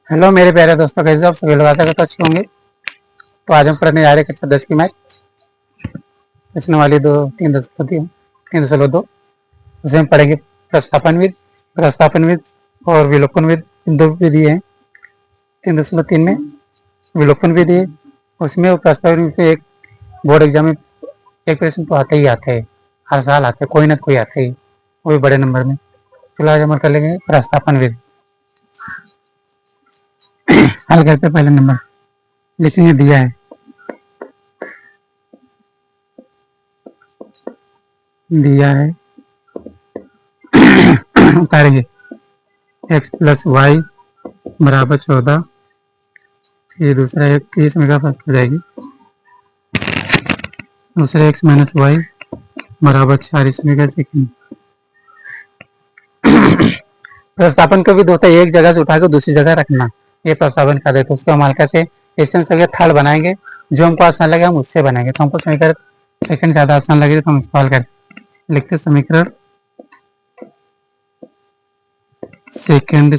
Hello मेरे प्यारे दोस्तों, कैसे आप सभी लोग आशा करते अच्छे होंगे। तो आज हम पढ़ने जा रहे हैं कक्षा 10 की मैथ। इसमें वाली दो तीन दशमलव होती है, 3.2। उसमें हम पढ़ेंगे प्रस्थापन विद और विलोपन विद। दो विधि है 3.3 में। विलोपन विधि है, उसमें वो प्रस्तापन विधि पे एक बोर्ड एग्जाम में एक क्वेश्चन तो आता ही आता है, हर साल आता है, कोई ना कोई आता ही, वो भी बड़े नंबर में। चलो आज हम कर लेंगे प्रस्थापन विधि। हल करते पहले नंबर, लेकिन ये दिया है, उतारेंगे x प्लस वाई बराबर 14। ये दूसरा एक ये समीकरण फर्स्ट हो जाएगी। दूसरा x माइनस वाई बराबर 4 समीकरण सेकेंड। प्रस्तापन को भी दोस्तों एक जगह से उठाकर दूसरी जगह रखना, ये प्रस्तापन का देते उसको हम हल्का से क्वेश्चन से थर्ड बनाएंगे, जो हमको आसान लगे हम उससे बनाएंगे। तो हमको समीकरण सेकंड ज़्यादा आसान लगे तो हम इसको हल कर लिखते समीकरण सेकंड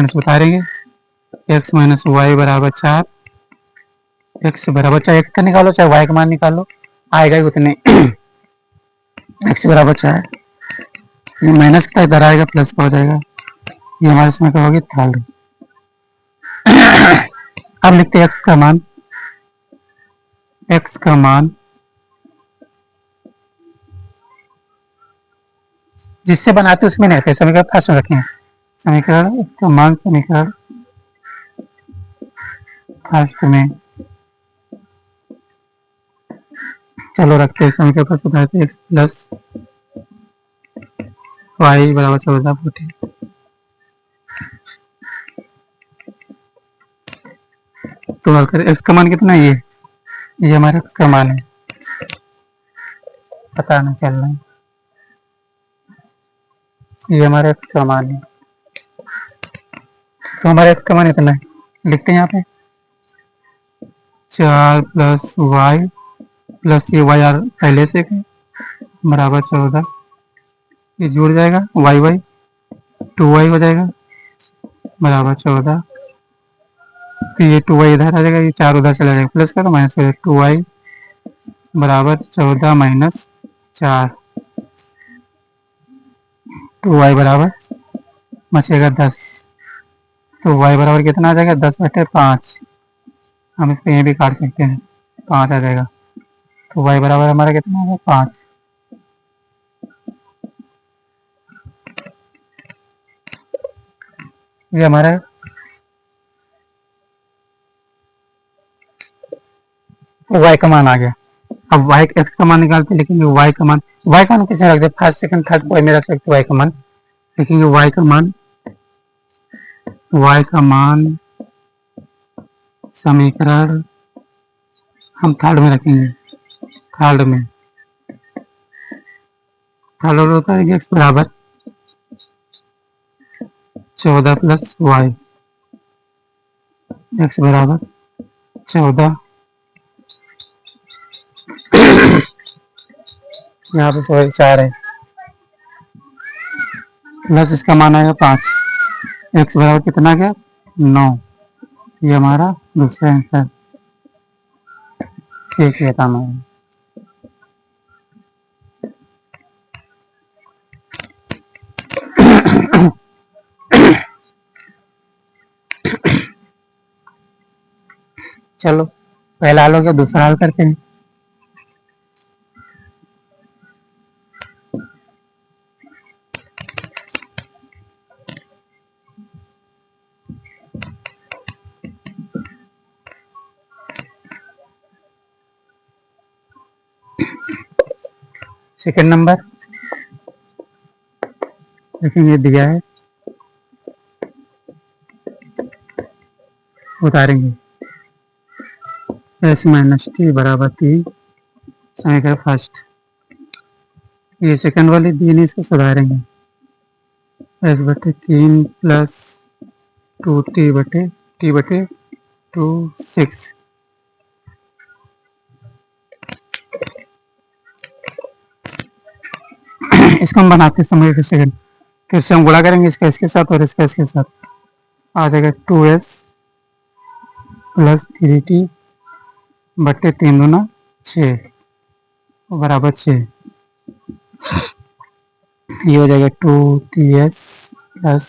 से उतारेंगे। x माइनस वाई बराबर 4, x बराबर चाहे x का निकालो चाहे y का मान निकालो, आएगा ही उतने। x बराबर 4, ये माइनस का इधर आएगा प्लस का हो जाएगा, ये हमारे इसमें क्या होगी थर्ड। अब लिखते हैं x का मान जिससे बनाते उसमें नहीं आते, समीकरण फर्स्ट में रखें। समीकरण इसका मान समीकरण फर्स्ट में चलो रखते हैं। समीकरण फर्स्ट उठाते x प्लस वाई बराबर 14 फुटे। तो हल करें, x का मान कितना है, ये हमारा x का मान है, पता नहीं चल रहा है, ये हमारा x का मान है। तो हमारा x का मान इतना है, लिखते हैं यहाँ पे 4 प्लस वाई प्लस ये वाई आर पहले से बराबर 14, ये जुड़ जाएगा वाई वाई 2y हो जाएगा बराबर 14। तो ये 2y इधर आ जाएगा, ये 4 उधर चला जाएगा, प्लस का तो माइनस हो जाएगा, 2y बराबर 14 माइनस 4, 2y बराबर बचेगा 10। तो y बराबर कितना आ जाएगा 10/5। हम इसको यहीं भी काट सकते हैं, 5 आ जाएगा। तो y बराबर हमारा कितना होगा 5। ये हमारा y का मान आ गया। अब y x का मान निकालते हैं, लेकिन y का मान किसे रख दे, फर्स्ट सेकंड थर्ड y में रख सकते y का मान, लेकिन y का मान समीकरण हम थर्ड में रखेंगे। थर्ड होता है x बराबर 14 प्लस वाई, x बराबर 14, यहाँ पे 4 है, प्लस इसका मान आएगा 5, x बराबर कितना गया 9। ये हमारा दूसरा आंसर ठीक है था हमारा। चलो पहला हल हो गया, दूसरा हल करते हैं। सेकंड नंबर लेकिन ये दिया है, उतारेंगे s माइनस टी बराबर 3, समीकरण फर्स्ट। ये सेकंड वाली दी नहीं, इसको सुधारेंगे, s/3 प्लस 2t/2 6। इसको हम बनाते समय सेकंड, फिर से हम गुणा करेंगे इसका इसके साथ और इसका इसके साथ, आ जाएगा 2s प्लस 3t बट्टे 3 दूना 6 बराबर 6। ये हो जाएगा 2ts प्लस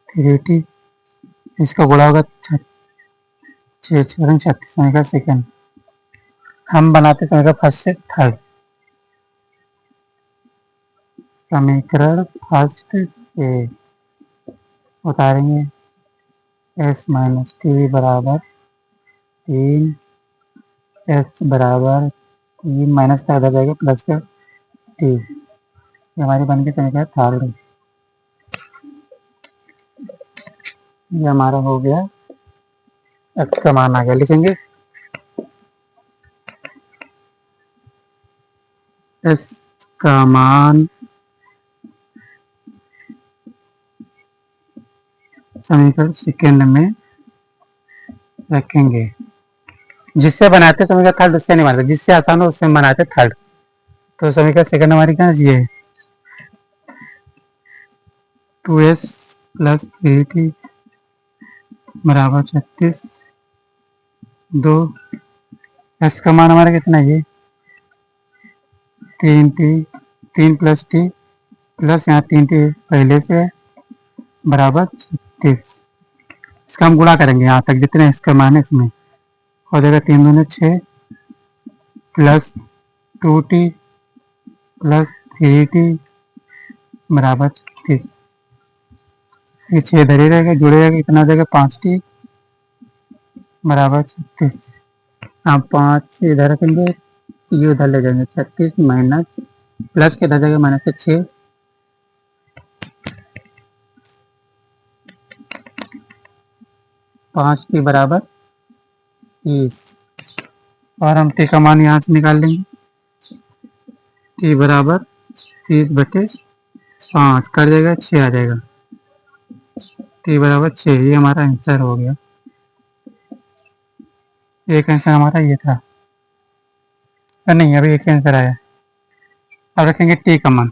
3t, इसका गुणा होगा 6×6=36 समय का सेकेंड। हम बनाते समय का फर्स्ट से थर्ड, समीकरण फर्स्ट से उतारेंगे s माइनस टी बराबर 3, s बराबर 3 माइनस का आधा जाएगा प्लस का टी, ये हमारी बन के समीकरण थर्ड। ये हमारा हो गया, x का मान आ गया, लिखेंगे s का मान समीकरण सेकेंड में रखेंगे। जिससे बनाते समीकरण थर्ड उससे नहीं बनाते, जिससे आसान हो उससे बनाते थर्ड। तो समीकरण सेकेंड हमारी क्या है, 2s प्लस 3t बराबर 36, 2 s का मान हमारा कितना है, 3 प्लस टी प्लस यहाँ 3t पहले से है बराबर 36। इसका हम गुणा करेंगे यहाँ तक जितने इसका मान है इसमें, हो जाएगा 3×2=6 प्लस 2t प्लस 3t बराबर 36। ये 6 इधर ही रहेगा, जुड़ेगा कितना हो जाएगा 5t बराबर 36। आप 5 इधर रखेंगे, ये उधर ले जाएंगे, 36 माइनस प्लस के इधर जाएगा माइनस से 6, 5t बराबर 30। और हम t का मान यहाँ से निकाल लेंगे, t बराबर 30/5 कर जाएगा, 6 आ जाएगा, t बराबर 6। ये हमारा आंसर हो गया। एक आंसर हमारा ये था, नहीं अभी एक आंसर आया। अब रखेंगे t का मान,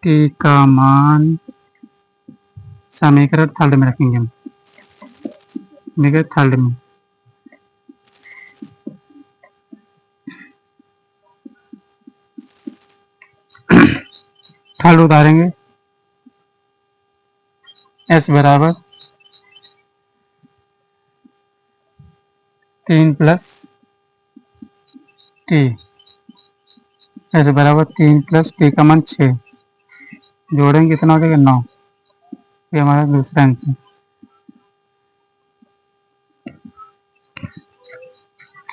t का मान समीकरण थर्ड में रखेंगे हम, समीकरण थर्ड में थर्ड उतारेंगे, s बराबर 3 प्लस टी, s बराबर 3 प्लस टी का मान 6, जोड़ेंगे कितना हो जाएगा 9। ये हमारा दूसरा आंसर।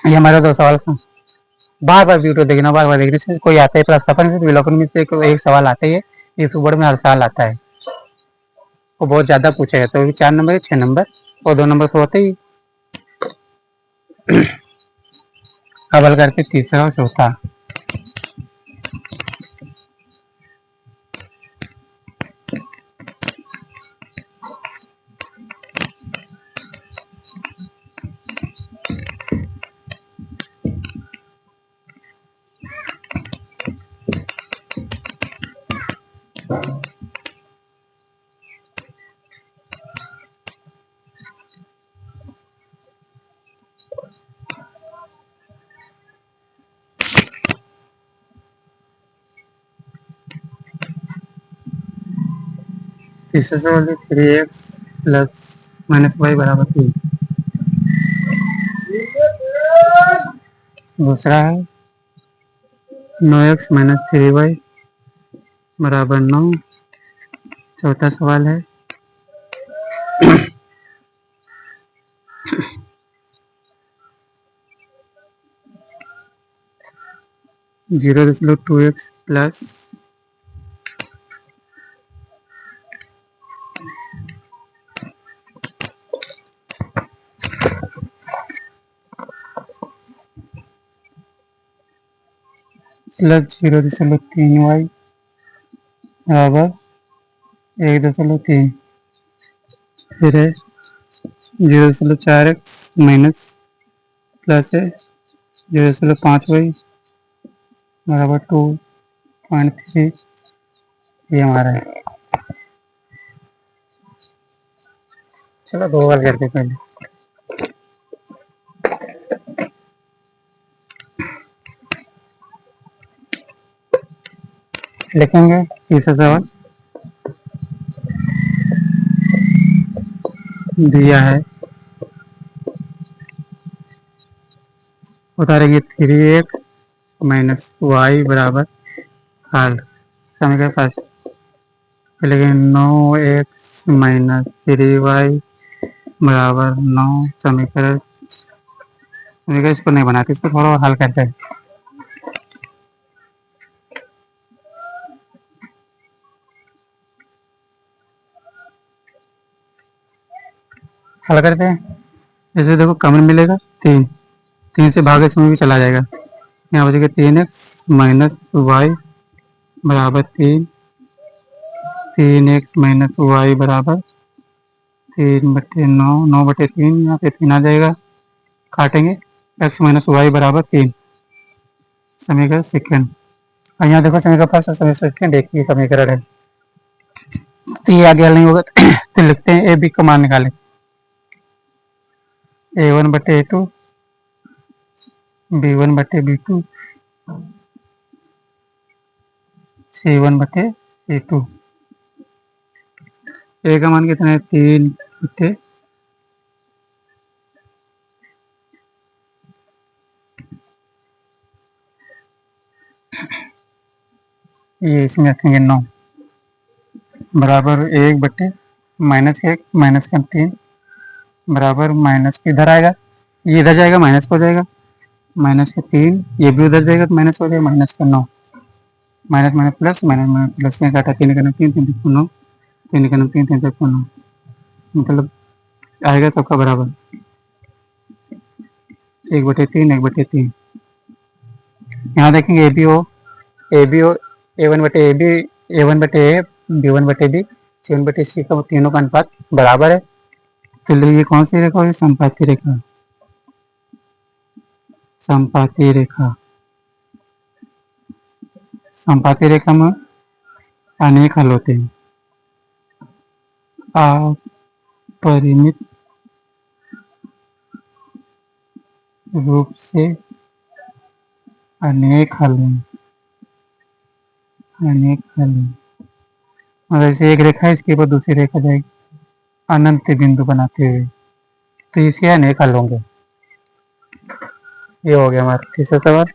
ये हमारा दो सवाल था। बार बार वीडियो देखना, बार बार देखने से कोई आता है प्लस अपन से विलोपन में से एक सवाल आता है, ये बोर्ड में हर साल आता है, वो बहुत ज्यादा पूछा है, तो 4 नंबर 6 नंबर और 2 नंबर तो होते ही। अब हल करके तीसरा और चौथा, तीसरे से बोलिए 3x प्लस माइनस वाई बराबर 3। दूसरा है 9x माइनस 3y बराबर 9। चौथा सवाल है 0.2x प्लस प्लस 0.3y बराबर 1.3। फिर है 0.4x माइनस प्लस है 0.5y बराबर 2.3। ये हमारा है। चलो 2 बार करते पहले। लिखेंगे तीसरा सवाल दिया है, उतारेंगे 3x माइनस वाई बराबर हाल समीकरण फर्स्ट, लेकिन 9x माइनस 3y बराबर 9 समीकरण समीकरण इसको नहीं बनाते, इसको थोड़ा और हल करते हैं। हल करते हैं। जैसे देखो कॉमन मिलेगा 3, 3 से भाग इसमें भी चला जाएगा, यहाँ बचेगा 3x माइनस वाई बराबर 3, 3x माइनस वाई बराबर 3/9, 9/3, यहाँ पे 3 आ जाएगा, काटेंगे, x माइनस वाई बराबर 3 समीकरण सेकेंड। और यहाँ देखो समीकरण फर्स्ट और समीकरण सेकेंड एक ही समीकरण है, तो ये आगे हल नहीं होगा तो लिखते हैं ए बी का मान निकालें, a1/a2 b1/b2 c1/c2। ए का मान कितना है 3 बटे ये इसमें रखेंगे 9 बराबर 1/, -1 माइनस का 3 बराबर माइनस के इधर आएगा, ये इधर जाएगा माइनस हो जाएगा, माइनस के 3 ये भी उधर जाएगा तो माइनस हो जाएगा, माइनस का 9 minus minus plus minus minus plus में काटा 3 का 9 3 3 9 3 का 9 3 3 9 मतलब आएगा सबका बराबर 1/3 1/3। यहाँ देखेंगे A B O A1/A B1/B C1/C का तीनों का अनुपात बराबर है, तो ये कौन सी रेखा होगी संपाती रेखा, संपाती रेखा। संपाती रेखा में अनेक हल होते हैं, अपरिमित रूप से अनेक हल हैं, अनेक हल हैं। और ऐसे एक रेखा है, इसके ऊपर दूसरी रेखा जाएगी अनंत बिंदु बनाते हुए, तो इसके अनेक हल होंगे। ये हो गया हमारा तीसरा सवाल।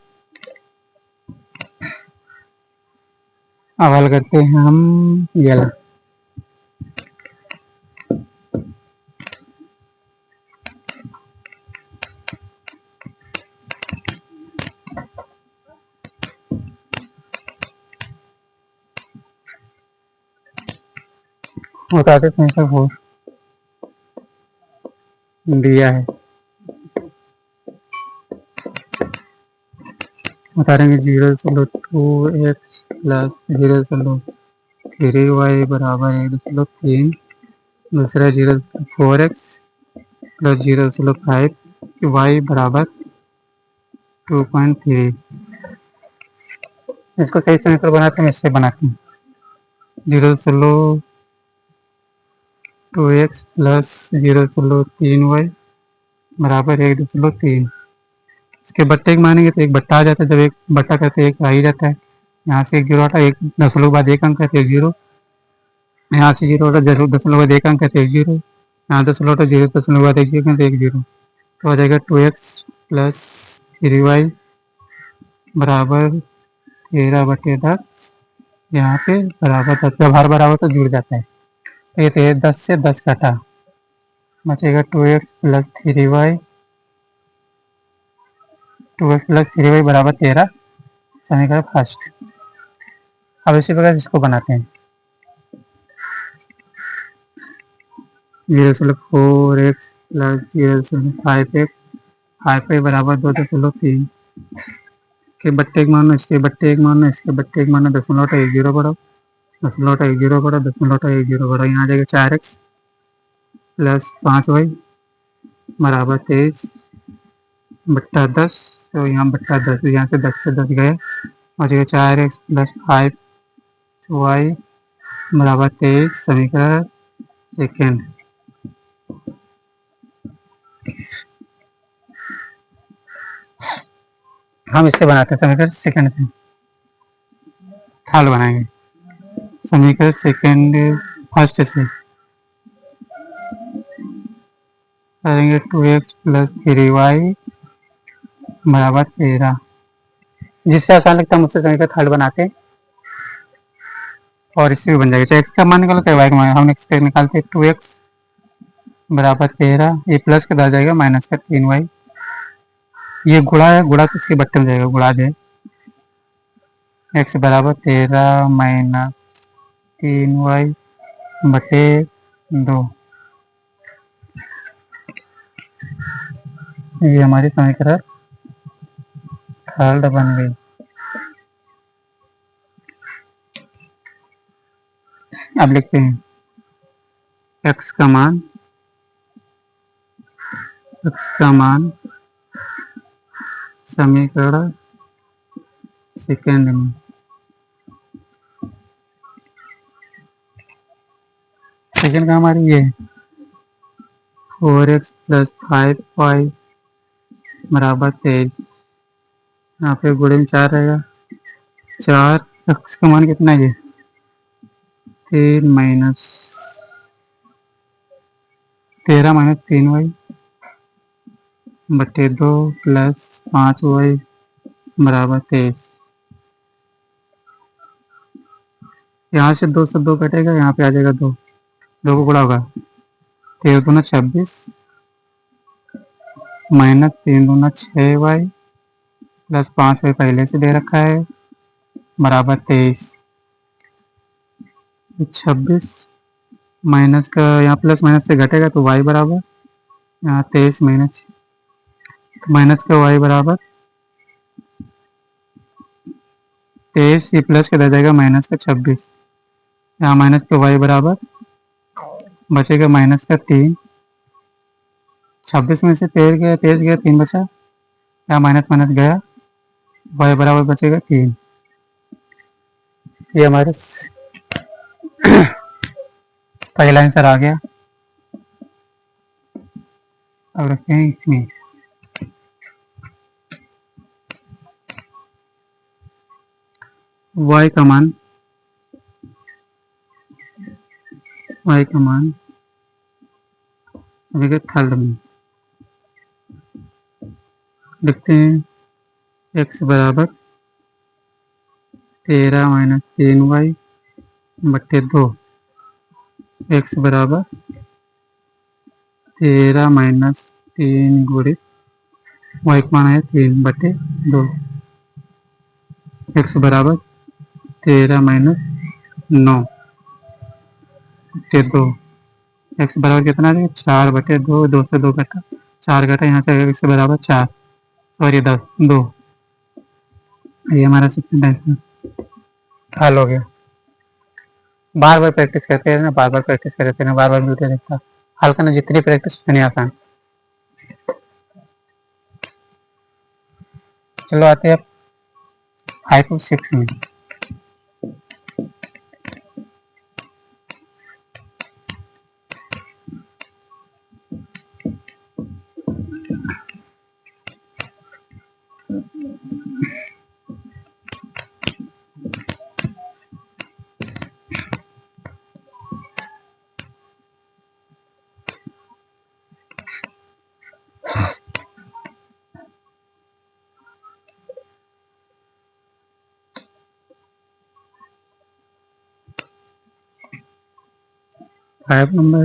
अब हल करते हैं हम ये वाला। बताते हैं सर फोर दिया है, बता देंगे 0.2x प्लस 0.3y बराबर 1.3, दूसरा 0.4x प्लस 0.5 y बराबर 2.3। इसको सही समीकरण बनाते हैं, इससे बनाते हैं 0.2x प्लस 0.3y बराबर 1.3। इसके बट्टे मानेंगे तो एक बट्टा आ जाता है, जब एक बट्टा करते एक आ ही जाता है, यहाँ से एक जीरो हटा, एक दशमलव के बाद एक अंक करते एक जीरो, यहाँ से जीरो हटा दशमलव के बाद एक अंक करते एक जीरो, यहाँ दशमलव हटा 0 दशमलव के बाद एक जीरो करते एक जीरो, तो आ जाएगा 2x प्लस 3y बराबर 13/10, यहाँ पे बराबर 10, जब हर बराबर तो जुड़ जाता है, तो ये 10 से 10 काटा, बचेगा 2x plus 3y, 2x plus 3y बराबर 13 समीकरण फर्स्ट। अब इसी प्रकार इसको बनाते हैं 0.4x प्लस 0.5x 5y बराबर 2.3 के बट्टे एक मानो, इसके बट्टे एक मानो, इसके बट्टे एक मानो, दशमलव एक जीरो बढ़ो, दशमलव एक जीरो बढ़ो, दशमलव एक जीरो बढ़ो, यहाँ आ जाएगा 4x प्लस 5y बराबर 23 बट्टा 10, तो यहाँ बट्टा 10, यहाँ से 10 से 10 गए, और जगह 4x प्लस 5y बराबर 23 समीकरण सेकेंड। हम इससे बनाते हैं समीकरण सेकेंड से, थर्ड बनाएंगे समीकरण सेकेंड फर्स्ट से करेंगे 2x प्लस 3y बराबर 13। जिससे आसान लगता है मुझसे समीकरण थर्ड बनाते और इससे भी बन जाएगा। चाहे एक्स का मान निकालो चाहे वाई का मान, हम एक्स का निकालते 2x बराबर 13, ये प्लस का आ जाएगा माइनस का 3y, ये गुणा है, गुणा तो इसके बट्टे में जाएगा, गुणा दे एक्स बराबर 13 माइनस 3y बटे 2। ये हमारी समीकरण थर्ड बन गई। अब लिखते हैं x का मान समीकरण सेकेंड में सेकेंड का हमारी ये 4x प्लस 5y बराबर 23, यहाँ पे गुणे में 4 रहेगा, 4 x का मान कितना है 13 माइनस 3y बटे 2 प्लस 5y बराबर 23। यहाँ से 2 से 2 कटेगा, यहाँ पे आ जाएगा 2, 2 को गुणा होगा 13 दूना 26 माइनस 3 दूना 6y प्लस 5y पहले से दे रखा है बराबर 23। 26 माइनस का यहाँ प्लस माइनस से घटेगा तो y बराबर यहाँ 23 माइनस का y बराबर 23, ये प्लस का दे जाएगा माइनस का 26, यहाँ माइनस का y बराबर बचेगा माइनस का 3, 26 में से 23 गया 3 बचा, यहाँ माइनस माइनस गया, y बराबर बचेगा 3। ये हमारे पहला आंसर आ गया। अब रखते हैं इसमें y का मान थर्ड में लिखते हैं x बराबर 13 माइनस 3y बट्टे 2, x बराबर 13 माइनस 3 गुणित y का मान है 3 बटे 2, x बराबर 13 माइनस 9 बटे 2, x बराबर कितना है 4 बटे 2, 2 से 2 घटा 4 घटा, यहाँ से x बराबर 4 और ये 10 2। ये हमारा सेकंड आंसर हल हो गया। बार बार प्रैक्टिस करते रहना, बार बार प्रैक्टिस करते रहना, बार बार मिलते रहता, हल करना जितनी प्रैक्टिस उतनी आसान। चलो आते हैं 5 और 6 में। Five number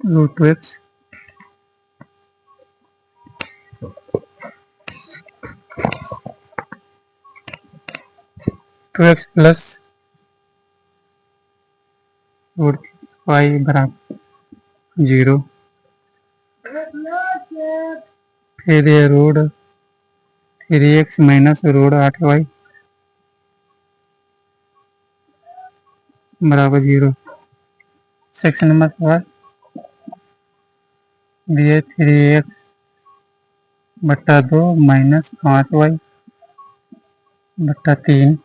root 2x plus root y बराबर 0, फिर ये root 3x minus root 8y बराबर 0। सेक्शन नंबर 4 दिए 3x बट्टा 2 माइनस 5y बट्टा 3,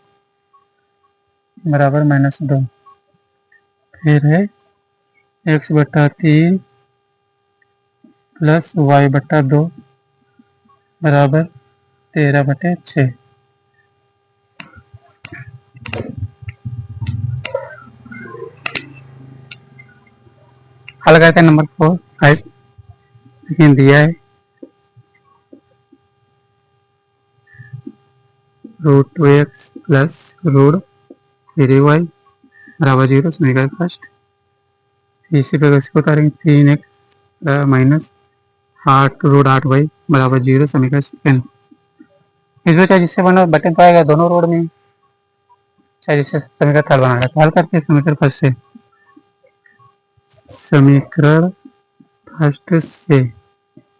बराबर -2, फिर है x/3 प्लस y/2 बराबर 13/6। हल करते हैं नंबर 5। लेकिन दिया है √2x प्लस √3y बराबर 0, समीकरण फर्स्ट। इसी प्रकार इसको उतारेंगे 3x माइनस 8√8y बराबर 0, समीकरण सेकेंड। इसमें चाहे जिससे बना बटन पाएगा दोनों रोड में, चाहे जिससे समीकरण थर्ड बना है। हल करते हैं समीकरण फर्स्ट से। समीकरण फर्स्ट से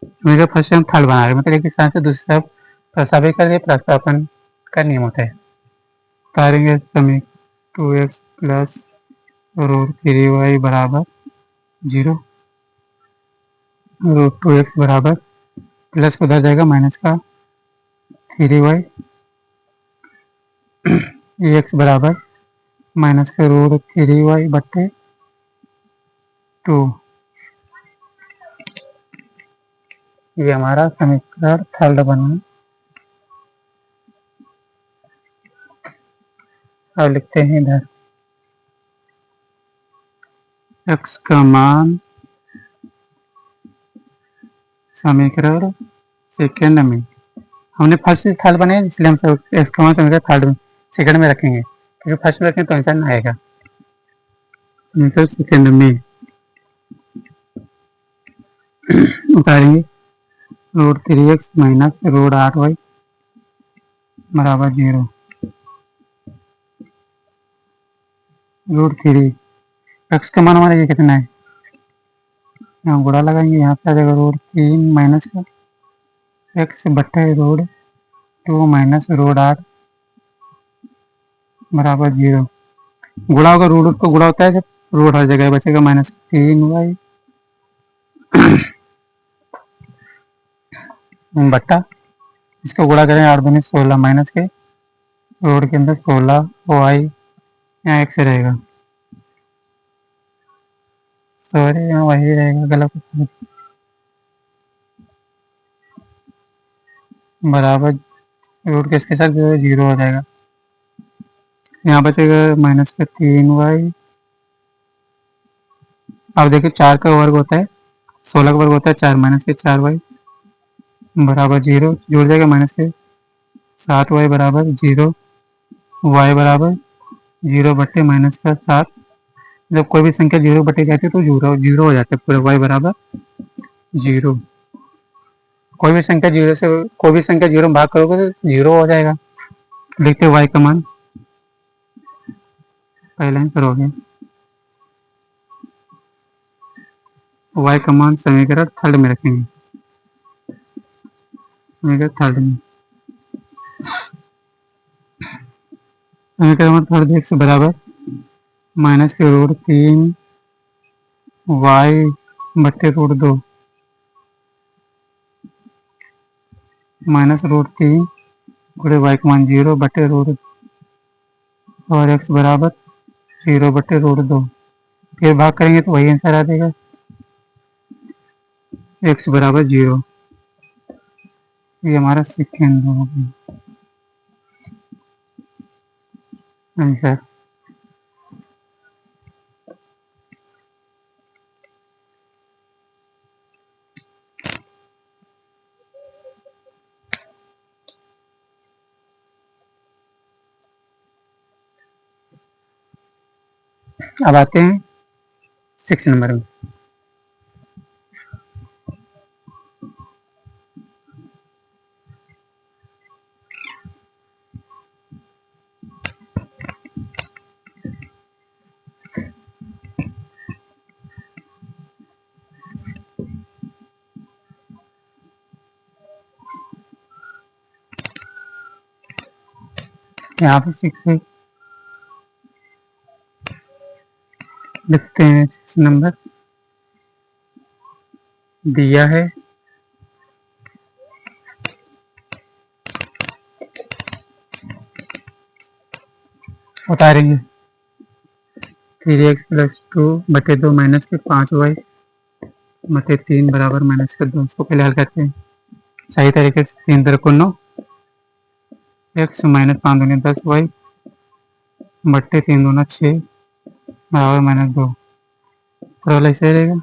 समीकरण फर्स्ट से हम थर्ड बना रहे हैं, मतलब एक स्थान से दूसरी तरफ प्रस्तावित कर दिए, प्रस्तापन का नियम होता है। उतारेंगे समीकरण 2x प्लस √3y बराबर 0, √2x बराबर प्लस को उधर जाएगा माइनस का 3y, x बराबर माइनस का √3y/2। ये हमारा समीकरण थर्ड बना। अब लिखते हैं इधर x का मान समीकरण सेकेंड में, हमने फर्स्ट से थर्ड बनाया इसलिए हम x का मान समीकरण थर्ड में सेकेंड में रखेंगे, क्योंकि फर्स्ट में रखेंगे तो आंसर ना आएगा। समीकरण सेकेंड में उतारेंगे √3x माइनस √8y बराबर 0, √3 x का मान हमारा ये कितना है, यहाँ गुणा लगाएंगे, यहाँ पे आ जाएगा √3 माइनस का x/√2 माइनस √8 बराबर 0। गुणा होगा, रूट तो गुणा होता है जब रूट हर जगह बचेगा -3y बट्टा इसको गुणा करें 8 दूनी 16 माइनस के रोड के अंदर 16y यहाँ x रहेगा, सॉरी यहाँ वही रहेगा, गलत बराबर रूट के इसके साथ जो है 0 हो जाएगा। यहाँ बचेगा -3y। अब देखिए 4 का वर्ग होता है 16 का वर्ग होता है 4 माइनस के 4y बराबर 0, जुड़ जाएगा माइनस के 7y बराबर 0, y बराबर 0/, माइनस का 7। जब कोई भी संख्या 0/, जाती है तो 0 हो जाता है पूरा, y बराबर 0। कोई भी संख्या 0 में भाग करोगे तो 0 हो जाएगा। देखते y का मान पहले ही करोगे, y का मान समीकरण थर्ड में रखेंगे, समीकरण थर्ड में समीकरण थर्ड x बराबर माइनस के √3y/√2 माइनस √3 गुणे y का मान 0/√, और x बराबर 0/√2। फिर भाग करेंगे तो वही आंसर आ जाएगा, x बराबर 0। ये हमारा सेकेंड हो गया आंसर। अब आते हैं 6 नंबर में। यहाँ पे 6 लिखते हैं, 6 नंबर दिया है उतारेंगे 3x प्लस 2/2 माइनस के 5y बटे 3 बराबर माइनस के 2। इसको पहले हल करते हैं सही तरीके से। 3 तरह को 9, x माइनस 5 दूनी 10y बट्टे 3 दूना 6 बराबर माइनस 2। थोड़ा ऐसे रहेगा,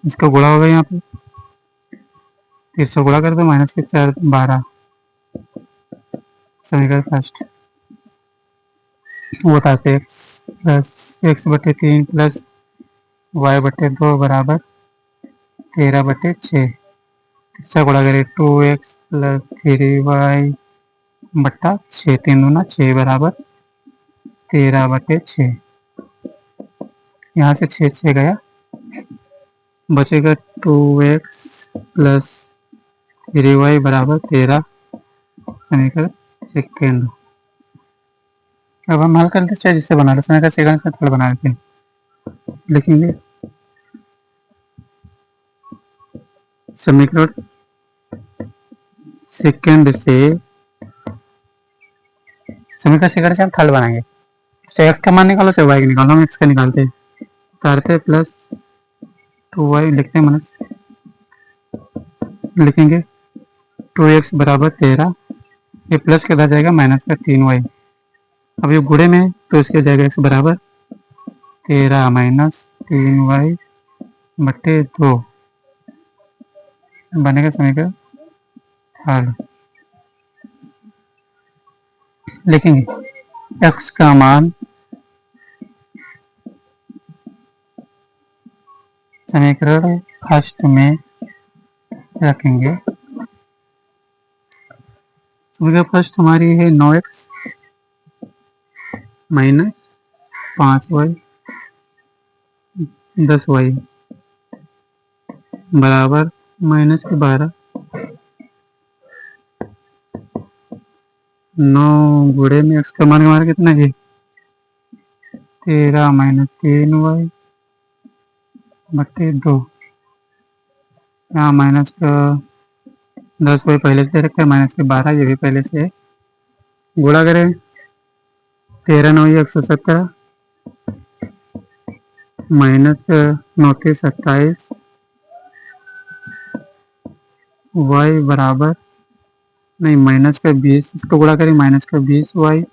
इसका गुणा होगा यहाँ पे, 3 से गुणा कर दो, माइनस के 4 12। समीकरण फर्स्ट वो बताते हैं प्लस एक्स बटे 3 प्लस वाई बटे 2 बराबर 13/6। इसका गुणा करें 2x प्लस 3y बट्टा 6, 3 दूना 6 बराबर 13/6। यहाँ से 6 गया, बचेगा 2x प्लस 3y बराबर 13। समीकरण सेकेंड। अब हम हल करते हैं जिससे बना लो, समीकरण सेकंड से थर्ड बना लेते हैं। लिखेंगे समीकरण सेकेंड से, समीकरण सेकंड से हम थर्ड बनाएंगे। चाहे एक्स का मान निकालो चाहे वाई का निकालो, हम एक्स का निकालते हैं। उतारते प्लस 2y लिखते हैं, माइनस लिखेंगे 2x बराबर 13। ये प्लस के इधर जाएगा माइनस का 3y। अब ये गुणे में तो इसके जाएगा x बराबर 13 माइनस 3y बट्टे 2 बनेगा समीकरण थर्ड। लिखेंगे x का मान समीकरण फर्स्ट में रखेंगे। समीकरण फर्स्ट हमारी है 9x माइनस 5y 10y बराबर माइनस के 12। 9 गुणे में x का मान हमारा कितना है 13 माइनस 3y बट्टे 2। यहाँ माइनस का 10y पहले से रखा है, माइनस के 12 ये भी पहले से है। गुणा करें 13 9 117 माइनस 9 के 27 y बराबर नहीं माइनस का 20। इसको गुणा करें माइनस का 20y।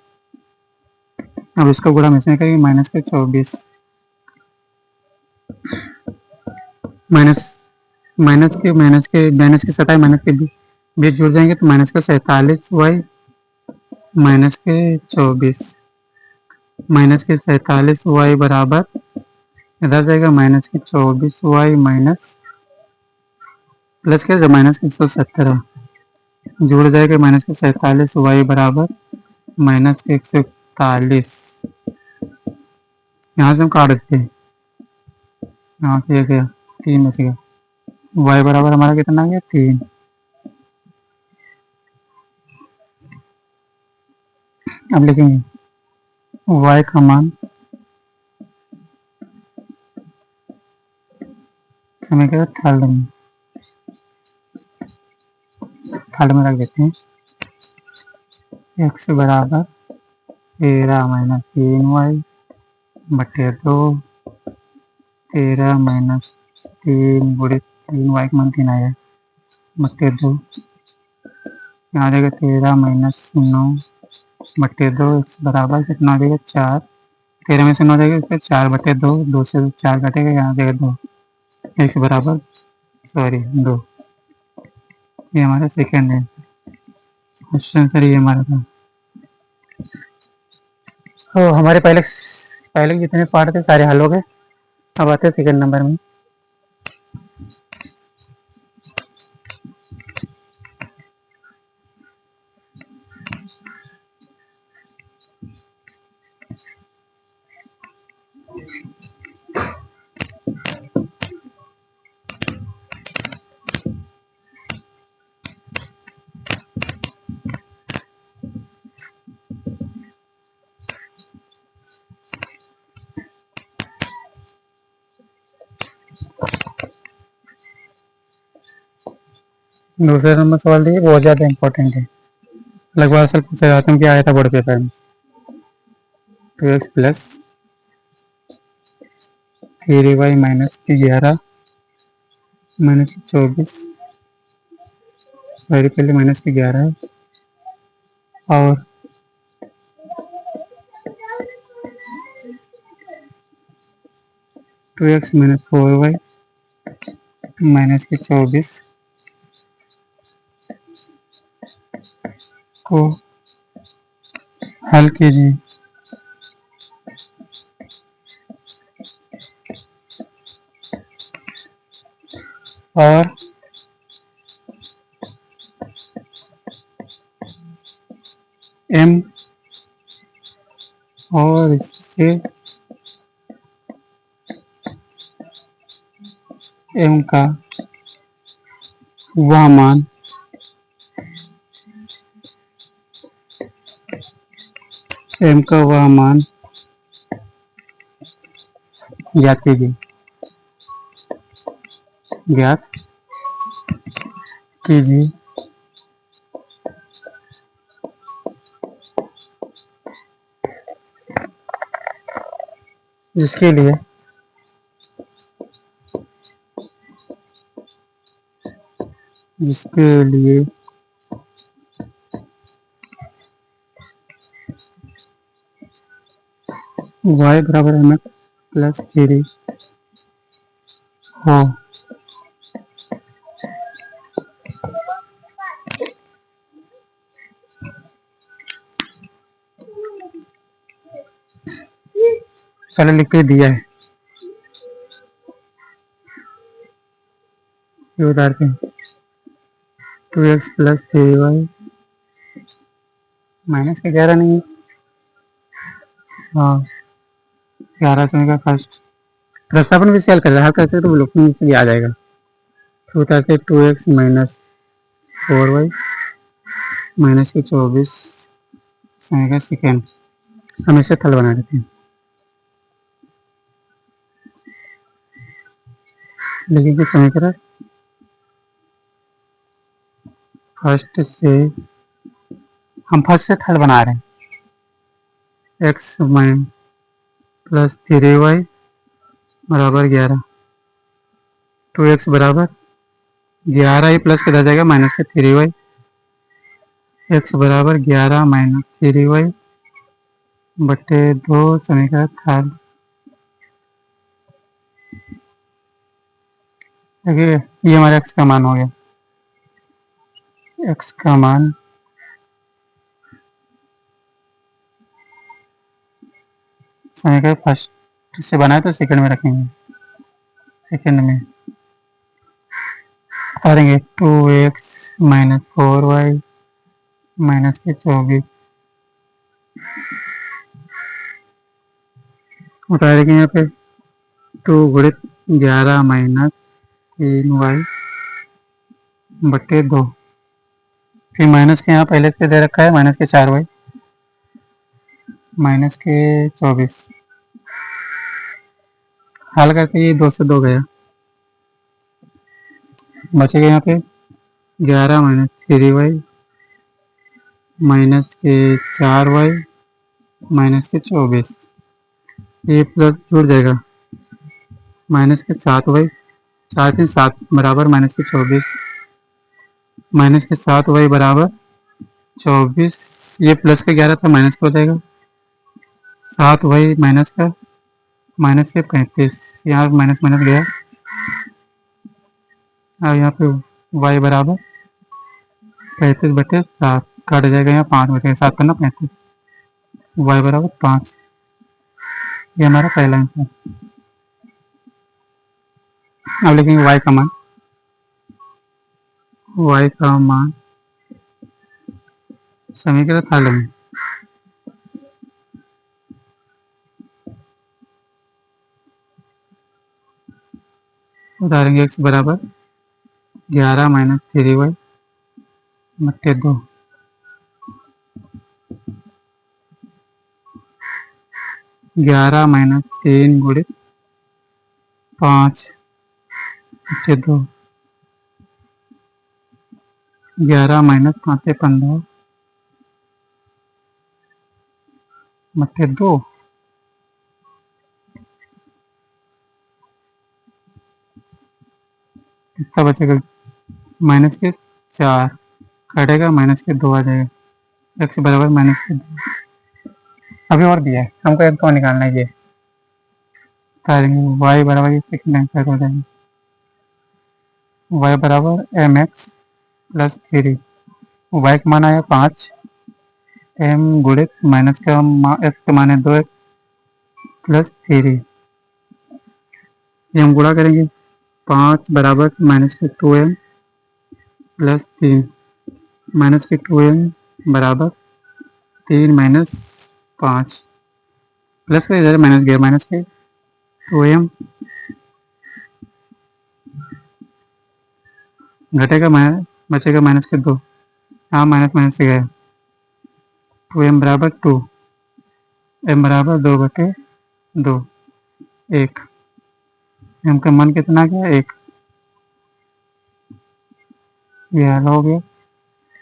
अब इसका गुणा हम इसमें करेंगे माइनस का 24। माइनस माइनस के 27 माइनस के 20 जुड़ जाएंगे तो माइनस का 47y माइनस के 24 माइनस के 47y बराबर इधर जाएगा माइनस के 24y माइनस प्लस के माइनस के 117 जुड़ जाएगा माइनस के 47y बराबर माइनस के 141। यहाँ से हम काट देते हैं, यहाँ से ये गया 3 बच गया। y बराबर हमारा कितना आ गया 3। अब लिखेंगे y का मान समीकरण थर्ड में रख देते हैं। x बराबर 13 माइनस 3y बटे 2 13 माइनस 3 गुणे 3y का मान 3 आया बटे 2। यहाँ आ जाएगा 13 माइनस 9 बटे 2 x बराबर कितना आ जाएगा 4। 13 में से 9 जाएगा इसका 4 बटे 2, 2 से 4 कटेगा, यहाँ आ जाएगा 2 x बराबर 2। ये हमारा सेकेंड है क्वेश्चन सर, ये हमारा था। तो हमारे पहले जितने पार्ट थे सारे हल हो गए। अब आते हैं सेकंड नंबर में। दूसरे नंबर सवाल देखिए, बहुत ज़्यादा इंपॉर्टेंट है। लगभग असल पूछा जाता है कि आया था बोर्ड पेपर में। 2x प्लस 3y माइनस की 11 माइनस की 24, सॉरी पहले माइनस की 11 है, और 2x माइनस 4y माइनस की 24 को हल कीजिए। और m और इससे m का वह मान ज्ञात कीजिए। ज्ञात कीजिए जिसके लिए y बराबर mx प्लस 3 हो। चलो लिख के दिया है, ये उतारते हैं। 2x प्लस 3y माइनस का 11 नहीं है, हाँ 11 समय का फर्स्ट प्रस्तावन भी सेल कर रहा है, करते तो विलोपन से भी आ जाएगा। तो उतारते 2x माइनस 4y माइनस की 24 समय का सेकेंड, हम इसे थल बना देते हैं। लेकिन कि समीकरण फर्स्ट से हम फर्स्ट से थल बना रहे हैं। x माइन प्लस 3y बराबर 11, 2x बराबर 11 ही प्लस किया जाएगा माइनस के 3y, x बराबर 11 माइनस 3y बटे 2 समीकरण थल। देखिए ये हमारा x का मान हो गया। x का मान समीकरण फर्स्ट से बनाए तो सेकंड में रखेंगे, सेकंड में उतारेंगे 2x माइनस 4y माइनस के 24 उतारेंगे यहाँ पे 2 गुणित 11 माइनस 3y बटे 2, फिर माइनस के यहाँ पहले से दे रखा है माइनस के 4y माइनस के 24, हल करके ये 2 से 2 गया, बचेगा यहाँ पे 11 माइनस 3y माइनस के 4y माइनस के 24, ये प्लस जुड़ जाएगा माइनस के 7y, 4 3 7 बराबर माइनस के 24, माइनस के 7y बराबर 24, ये प्लस का 11 था माइनस का हो जाएगा 7y माइनस के 35, यहाँ माइनस माइनस गया, अब यहाँ पे y बराबर 35 बटे 7 काट जाएगा, यहाँ 5 बचेगा, 7 करना 35, y बराबर 5, ये हमारा पहला आंसर। अब लिखेंगे y का मान समीकरण थल में उतारेंगे x बराबर 11 माइनस 3y बटे 2, 11 माइनस 3 गुणित 5 बटे 2, 11 माइनस 5 से 15 बटे 2, कितना बचेगा, -4 कटेगा, -2 आ जाएगा। x बराबर -2। अभी और दिया है हमको, एक तो निकालना है ये, y बराबर ये सेकंड आंसर हो जाएगा, y बराबर mx प्लस 3, y का मान आया 5, m गुणित माइनस का x का मान है 2x प्लस 3, ये हम गुणा करेंगे, 5 बराबर -2m प्लस 3, -2m बराबर 3 -5 प्लस का इधर माइनस गया, माइनस के 2m घटेगा, बचेगा -2, हाँ माइनस से गया, 2m बराबर 2, m बराबर 2/2, 1, m का मान कितना गया 1, ये हल हो गया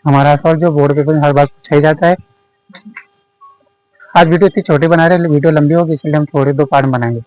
हमारा सवाल। जो बोर्ड पेपर में हर बार पूछा ही जाता है। आज वीडियो इतनी छोटी बना रहे हैं, वीडियो लंबी होगी इसलिए हम थोड़े 2 पार्ट बनाएंगे।